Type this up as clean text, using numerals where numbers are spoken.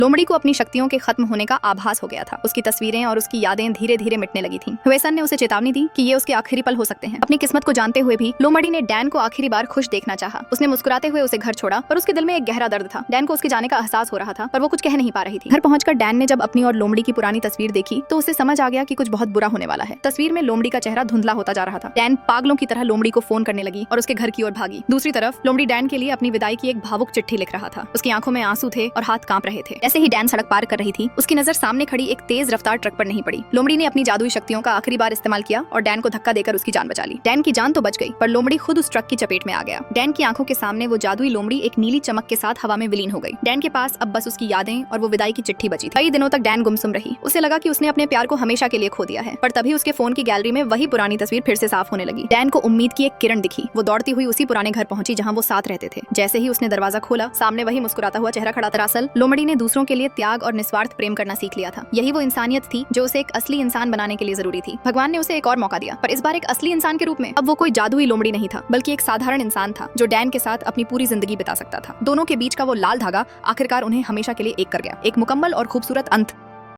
लोमड़ी को अपनी शक्तियों के खत्म होने का आभास हो गया था। उसकी तस्वीरें और उसकी यादें धीरे धीरे मिटने लगी थीं। ह्वेसन ने उसे चेतावनी दी कि ये उसके आखिरी पल हो सकते हैं। अपनी किस्मत को जानते हुए भी लोमड़ी ने डैन को आखिरी बार खुश देखना चाहा। उसने मुस्कुराते हुए उसे घर छोड़ा और उसके दिल में एक गहरा दर्द था। डैन को उसके जाने का एहसास हो रहा था, पर वो कुछ कह नहीं पा रही थी। घर पहुंचकर डैन ने जब अपनी और लोमड़ी की पुरानी तस्वीर देखी तो उसे समझ आ गया कि कुछ बहुत बुरा होने वाला है। तस्वीर में लोमड़ी का चेहरा धुंधला होता जा रहा था। डैन पागलों की तरह लोमड़ी को फोन करने लगी और उसके घर की ओर भागी। दूसरी तरफ लोमड़ी डैन के लिए अपनी विदाई की एक भावुक चिट्ठी लिख रहा था। उसकी आंखों में आंसू थे और हाथ कांप रहे थे। जैसे ही डैन सड़क पार कर रही थी, उसकी नजर सामने खड़ी एक तेज रफ्तार ट्रक पर नहीं पड़ी। लोमड़ी ने अपनी जादुई शक्तियों का आखिरी बार इस्तेमाल किया और डैन को धक्का देकर उसकी जान बचा ली। डैन की जान तो बच गई, पर लोमड़ी खुद उस ट्रक की चपेट में आ गया। डैन की आंखों के सामने वो जादुई लोमड़ी एक नीली चमक के साथ हवा में विलीन हो गई। डैन के पास अब बस उसकी यादें और वो विदाई की चिट्ठी बची थी। कई दिनों तक डैन गुमसुम रही। उसे लगा कि उसने अपने प्यार को हमेशा के लिए खो दिया है, पर तभी उसके फोन की गैलरी में वही पुरानी तस्वीर फिर से साफ होने लगी। डैन को उम्मीद की एक किरण दिखी। वो दौड़ती हुई उसी पुराने घर पहुंची जहां वो साथ रहते थे। जैसे ही उसने दरवाजा खोला, सामने वही मुस्कुराता हुआ चेहरा खड़ा। दरअसल लोमड़ी ने दूसरों के लिए त्याग और निस्वार्थ प्रेम करना सीख लिया था। यही वो इंसानियत थी जो उसे एक असली इंसान बनाने के लिए जरूरी थी। भगवान ने उसे एक और मौका दिया, पर इस बार एक असली इंसान के रूप में। अब वो कोई जादुई लोमड़ी नहीं था, बल्कि एक साधारण इंसान था जो डैन के साथ अपनी पूरी जिंदगी बिता सकता था। दोनों के बीच का वो लाल धागा आखिरकार उन्हें हमेशा के लिए एक कर गया। एक मुकम्मल और खूबसूरत अंत